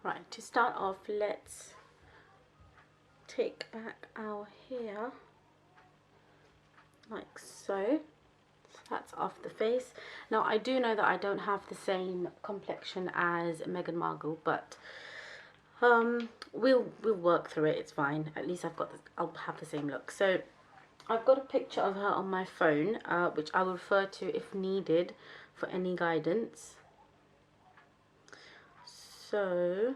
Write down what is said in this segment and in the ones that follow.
Right, to start off, let's take back our hair like so. That's off the face. Now I do know that I don't have the same complexion as Megan Markle, but we'll work through it. It's fine. At least I'll have the same look. So I've got a picture of her on my phone, which I will refer to if needed for any guidance. So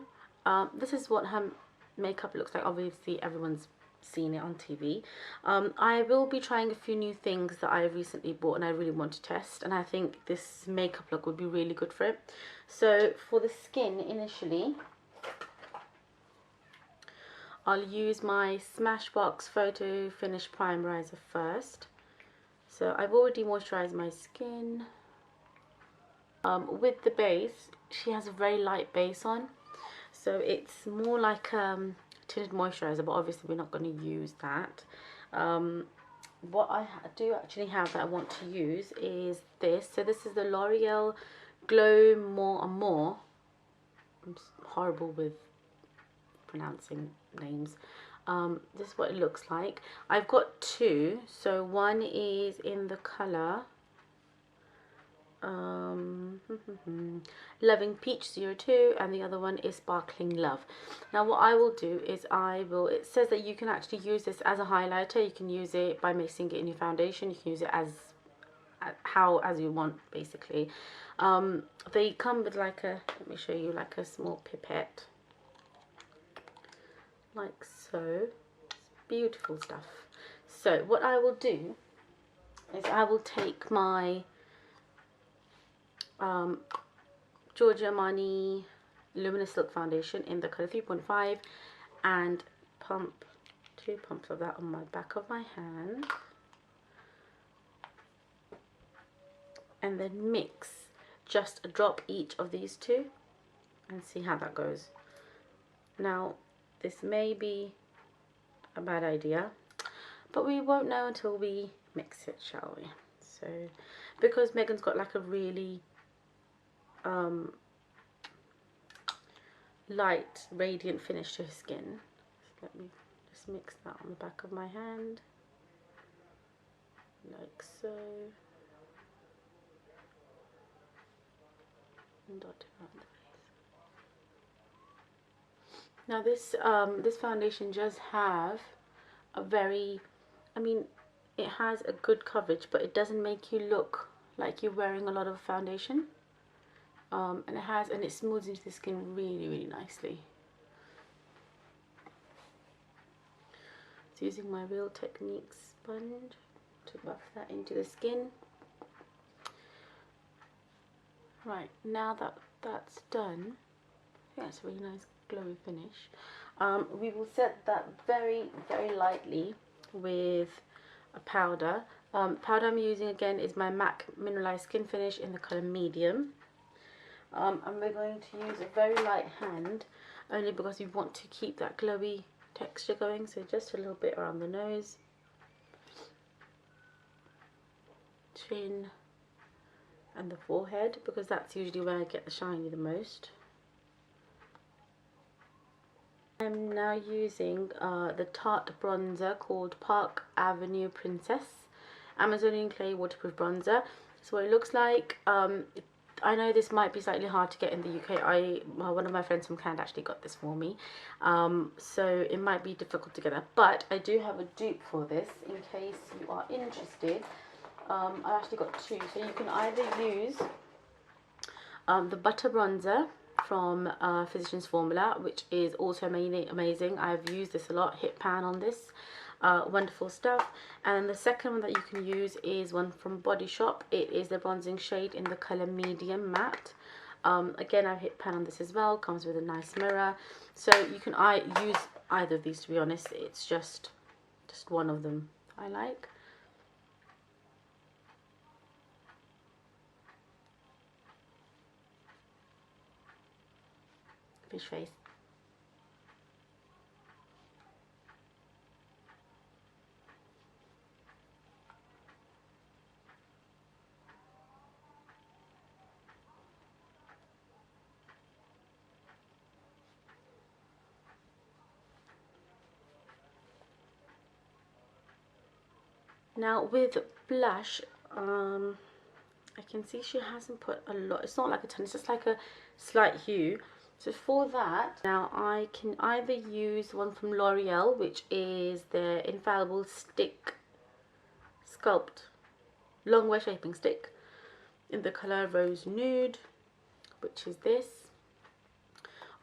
this is what her makeup looks like. Obviously everyone's seen it on TV. I will be trying a few new things that I recently bought and I really want to test, and I think this makeup look would be really good for it. So for the skin, initially I'll use my Smashbox Photo Finish Primerizer first. So I've already moisturized my skin. With the base, she has a very light base on, so it's more like tinted moisturizer, but obviously we're not going to use that. What I do actually have that I want to use is this. So this is the L'Oreal Glow More and More. I'm horrible with pronouncing names. This is what it looks like. I've got two. So one is in the colour Loving Peach 02, and the other one is Sparkling Love. Now what I will do is it says that you can actually use this as a highlighter. You can use it by mixing it in your foundation. You can use it as you want, basically. They come with like a, let me show you, like a small pipette, like so. It's beautiful stuff. So what I will do is I will take my Giorgio Armani Luminous Silk Foundation in the colour 3.5 and pump 2 pumps of that on my back of my hand, and then mix just a drop each of these two and see how that goes. Now this may be a bad idea, but we won't know until we mix it, shall we? So because Megan's got like a really light radiant finish to her skin, so let me just mix that on the back of my hand like so, and dot it around the face. Now this foundation does have a very, I mean, it has a good coverage, but it doesn't make you look like you're wearing a lot of foundation. And it smooths into the skin really, really nicely. So using my Real Techniques sponge to buff that into the skin. Right, now that that's done, I think that's a really nice glowy finish. We will set that very, very lightly with a powder. Powder I'm using again is my MAC Mineralized Skin Finish in the colour medium. And we're going to use a very light hand, only because we want to keep that glowy texture going. So just a little bit around the nose, chin, and the forehead, because that's usually where I get the shiny the most. I'm now using the Tarte bronzer called Park Avenue Princess Amazonian Clay Waterproof Bronzer. So what it looks like. I know this might be slightly hard to get in the UK. One of my friends from Canada actually got this for me, so it might be difficult to get that, but I do have a dupe for this in case you are interested. I've actually got two, so you can either use the Butter Bronzer from Physicians Formula, which is also amazing. I've used this a lot, hit pan on this. Wonderful stuff. And the second one that you can use is one from Body Shop. It is the bronzing shade in the colour medium matte. Again, I've hit pan on this as well. Comes with a nice mirror, so you can use either of these, to be honest. It's just one of them I like. Fish face. Now with blush, I can see she hasn't put a lot. It's not like a ton, it's just like a slight hue. So for that, now I can either use one from L'Oreal, which is their Infallible Stick Sculpt Longwear Shaping Stick in the colour Rose Nude, which is this.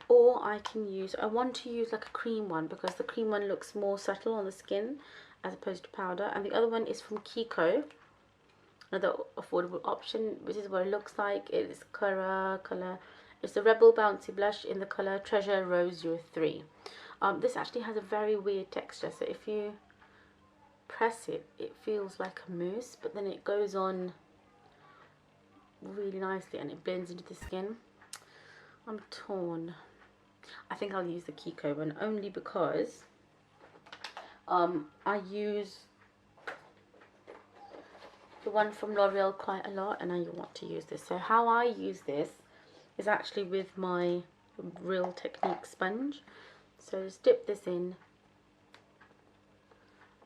Or I can use, I want to use like a cream one because the cream one looks more subtle on the skin as opposed to powder. And the other one is from Kiko, another affordable option. This is what it looks like. It is color. It's the Rebel Bouncy Blush in the colour Treasure Rose 03. This actually has a very weird texture. So if you press it, it feels like a mousse, but then it goes on really nicely and it blends into the skin. I'm torn. I think I'll use the Kiko one only because I use the one from L'Oreal quite a lot and I want to use this. So how I use this is actually with my Real Technique sponge. So just dip this in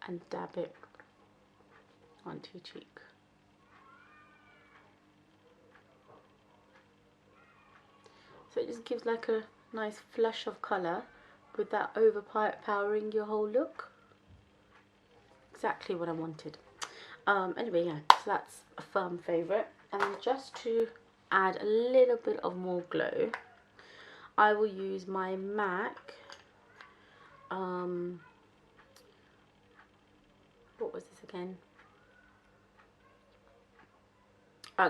and dab it onto your cheek. So it just gives like a nice flush of colour without overpowering your whole look. Exactly what I wanted. Anyway, yeah, so that's a firm favourite. And just to add a little bit of more glow, I will use my MAC, what was this again?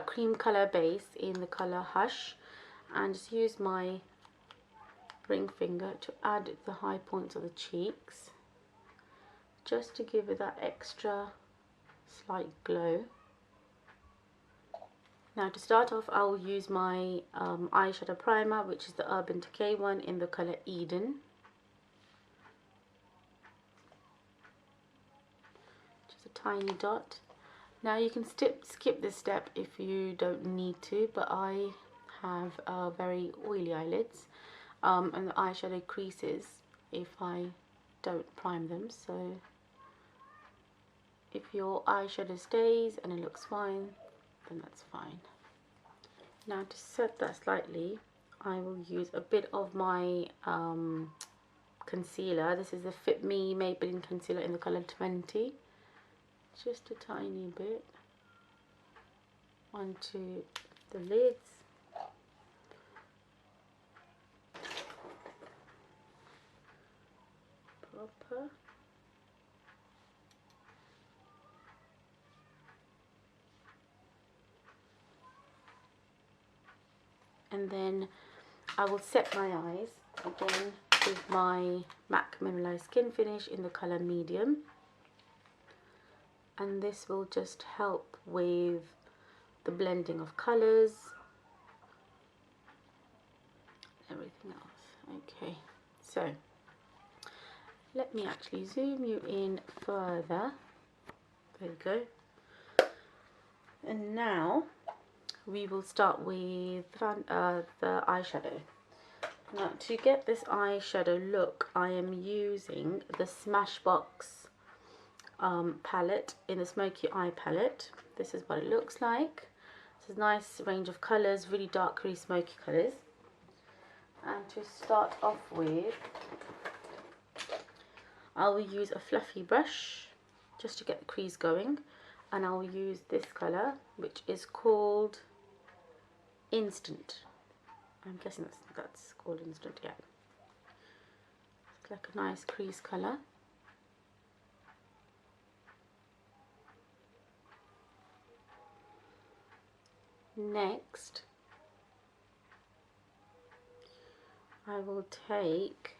Cream colour base in the colour Hush, and just use my ring finger to add the high points of the cheeks, just to give it that extra slight glow. Now to start off, I will use my eyeshadow primer, which is the Urban Decay one in the colour Eden. Just a tiny dot. Now you can skip this step if you don't need to, but I have very oily eyelids and the eyeshadow creases if I don't prime them. So if your eyeshadow stays and it looks fine, then that's fine. Now to set that slightly, I will use a bit of my concealer. This is the Fit Me Maybelline concealer in the colour 20. Just a tiny bit onto the lids. Proper. And then I will set my eyes again with my MAC Mineralized Skin Finish in the colour Medium. And this will just help with the blending of colours, everything else. Okay, so let me actually zoom you in further. There you go. And now we will start with the eyeshadow. Now to get this eyeshadow look, I am using the Smashbox palette in the Smoky Eye palette. This is what it looks like. It's a nice range of colours, really dark, really smoky colours. And to start off with, I will use a fluffy brush just to get the crease going, and I will use this colour, which is called Instant. I'm guessing that's called Instant, yeah. It's like a nice crease colour. Next, I will take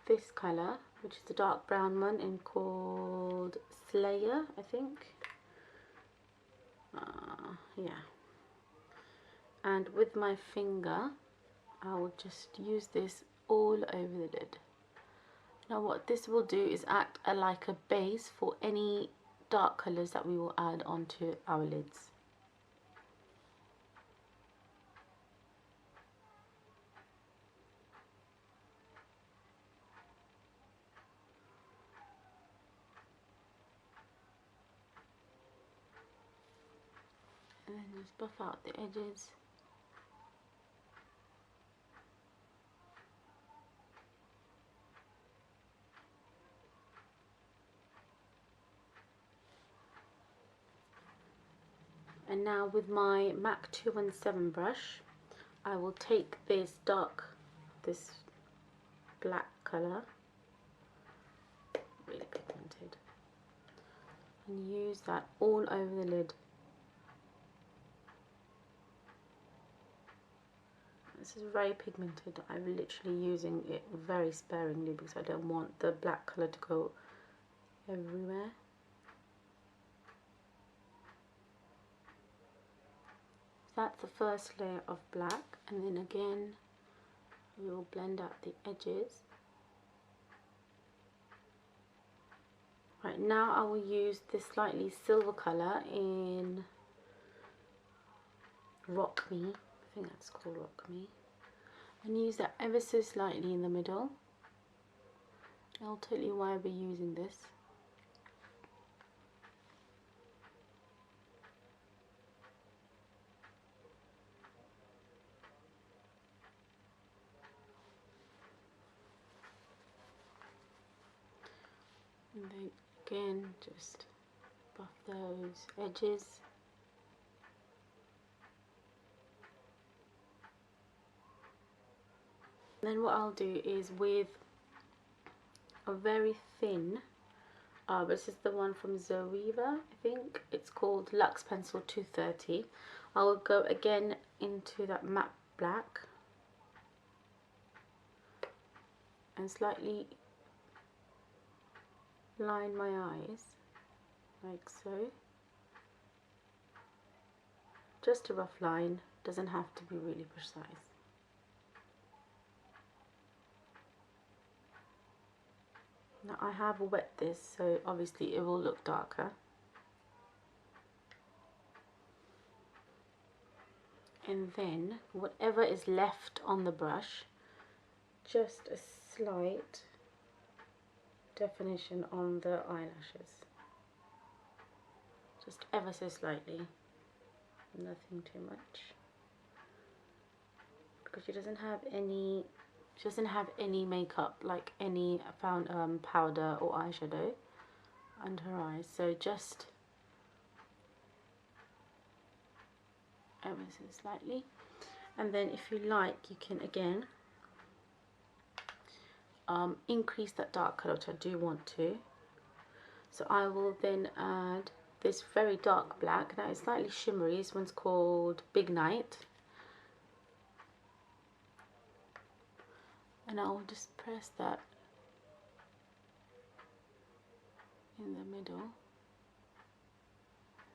this colour, which is the dark brown one, and called Slayer, I think. Yeah. And with my finger, I will just use this all over the lid. Now what this will do is act like a base for any dark colours that we will add onto our lids. Just buff out the edges. And now with my MAC 217 brush, I will take this black colour, really pigmented, and use that all over the lid. This is very pigmented. I'm literally using it very sparingly because I don't want the black colour to go everywhere. That's the first layer of black, and then again we will blend out the edges. Right, now I will use this slightly silver colour in Rock Me, I think that's called Rock Me, and use that ever so slightly in the middle. I'll tell you why we're using this. And then again, just buff those edges. And then what I'll do is with a very thin, this is the one from Zoeva, I think. It's called Luxe Pencil 230. I will go again into that matte black and slightly line my eyes like so. Just a rough line, doesn't have to be really precise. Now I have wet this, so obviously it will look darker. And then whatever is left on the brush, just a slight definition on the eyelashes, just ever so slightly, nothing too much, because she doesn't have any makeup, like any powder or eyeshadow under her eyes, so just ever so slightly. And then if you like, you can again increase that dark colour, which I do want to. So I will then add this very dark black. Now it's slightly shimmery. This one's called Big Night. And I'll just press that in the middle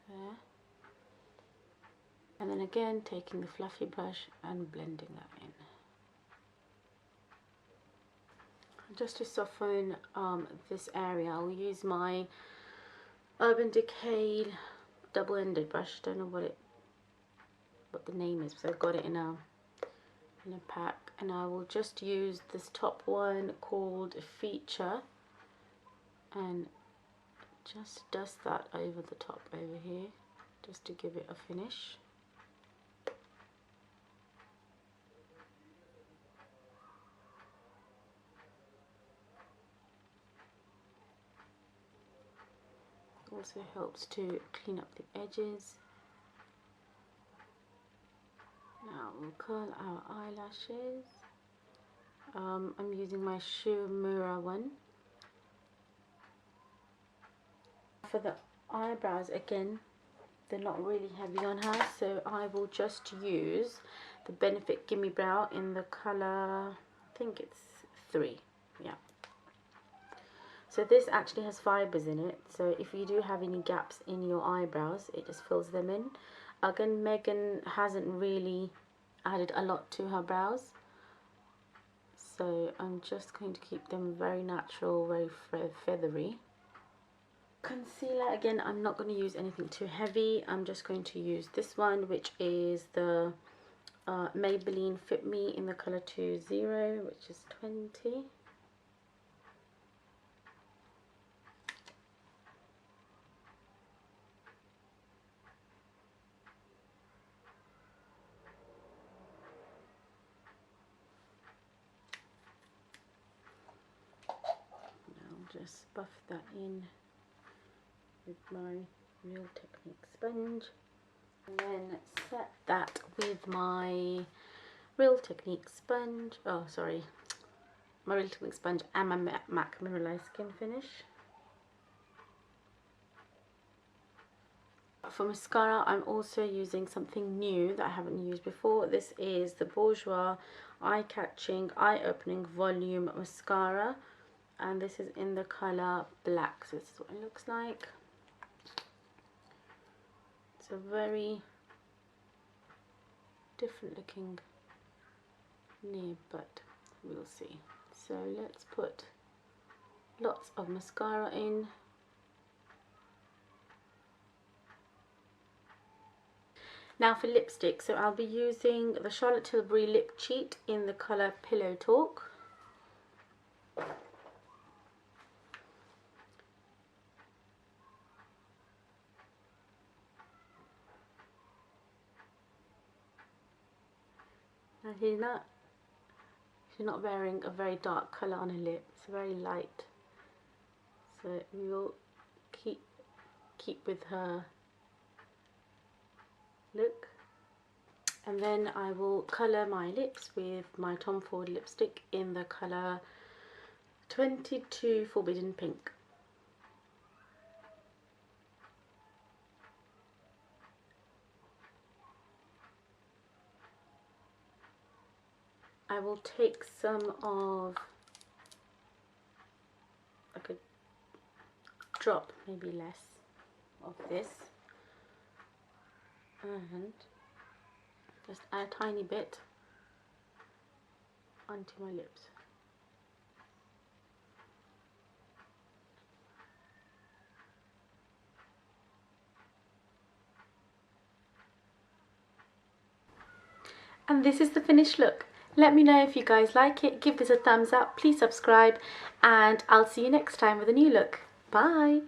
there. And then again taking the fluffy brush and blending that in. Just to soften this area, I'll use my Urban Decay double-ended brush. Don't know what the name is, because I've got it in a pack. And I will just use this top one called Feature and just dust that over the top over here, just to give it a finish. Also helps to clean up the edges. Now we'll curl our eyelashes. I'm using my Shimura one. For the eyebrows, again, they're not really heavy on her, so I will just use the Benefit Gimme Brow in the colour, I think it's 3, yeah. So this actually has fibres in it, so if you do have any gaps in your eyebrows, it just fills them in. Again, Megan hasn't really added a lot to her brows, so I'm just going to keep them very natural, very feathery. Concealer, again, I'm not going to use anything too heavy. I'm just going to use this one, which is the Maybelline Fit Me in the colour 20, which is 20. just buff that in with my Real Technique sponge, and then set that with my Real Technique sponge, oh sorry, my Real Technique sponge and my MAC Mineralized Skin Finish. For mascara, I'm also using something new that I haven't used before. This is the Bourjois Eye Catching Eye Opening Volume Mascara, and this is in the colour black. So this is what it looks like. It's a very different looking nib, but we'll see. So let's put lots of mascara in. Now for lipstick, so I'll be using the Charlotte Tilbury Lip Cheat in the colour Pillow Talk. Now she's not wearing a very dark colour on her lip, it's very light. So we will keep with her look. And then I will colour my lips with my Tom Ford lipstick in the colour 22 Forbidden Pink. I will take some of, like a drop, maybe less, of this, and just add a tiny bit onto my lips. And this is the finished look. Let me know if you guys like it, give this a thumbs up, please subscribe, and I'll see you next time with a new look. Bye!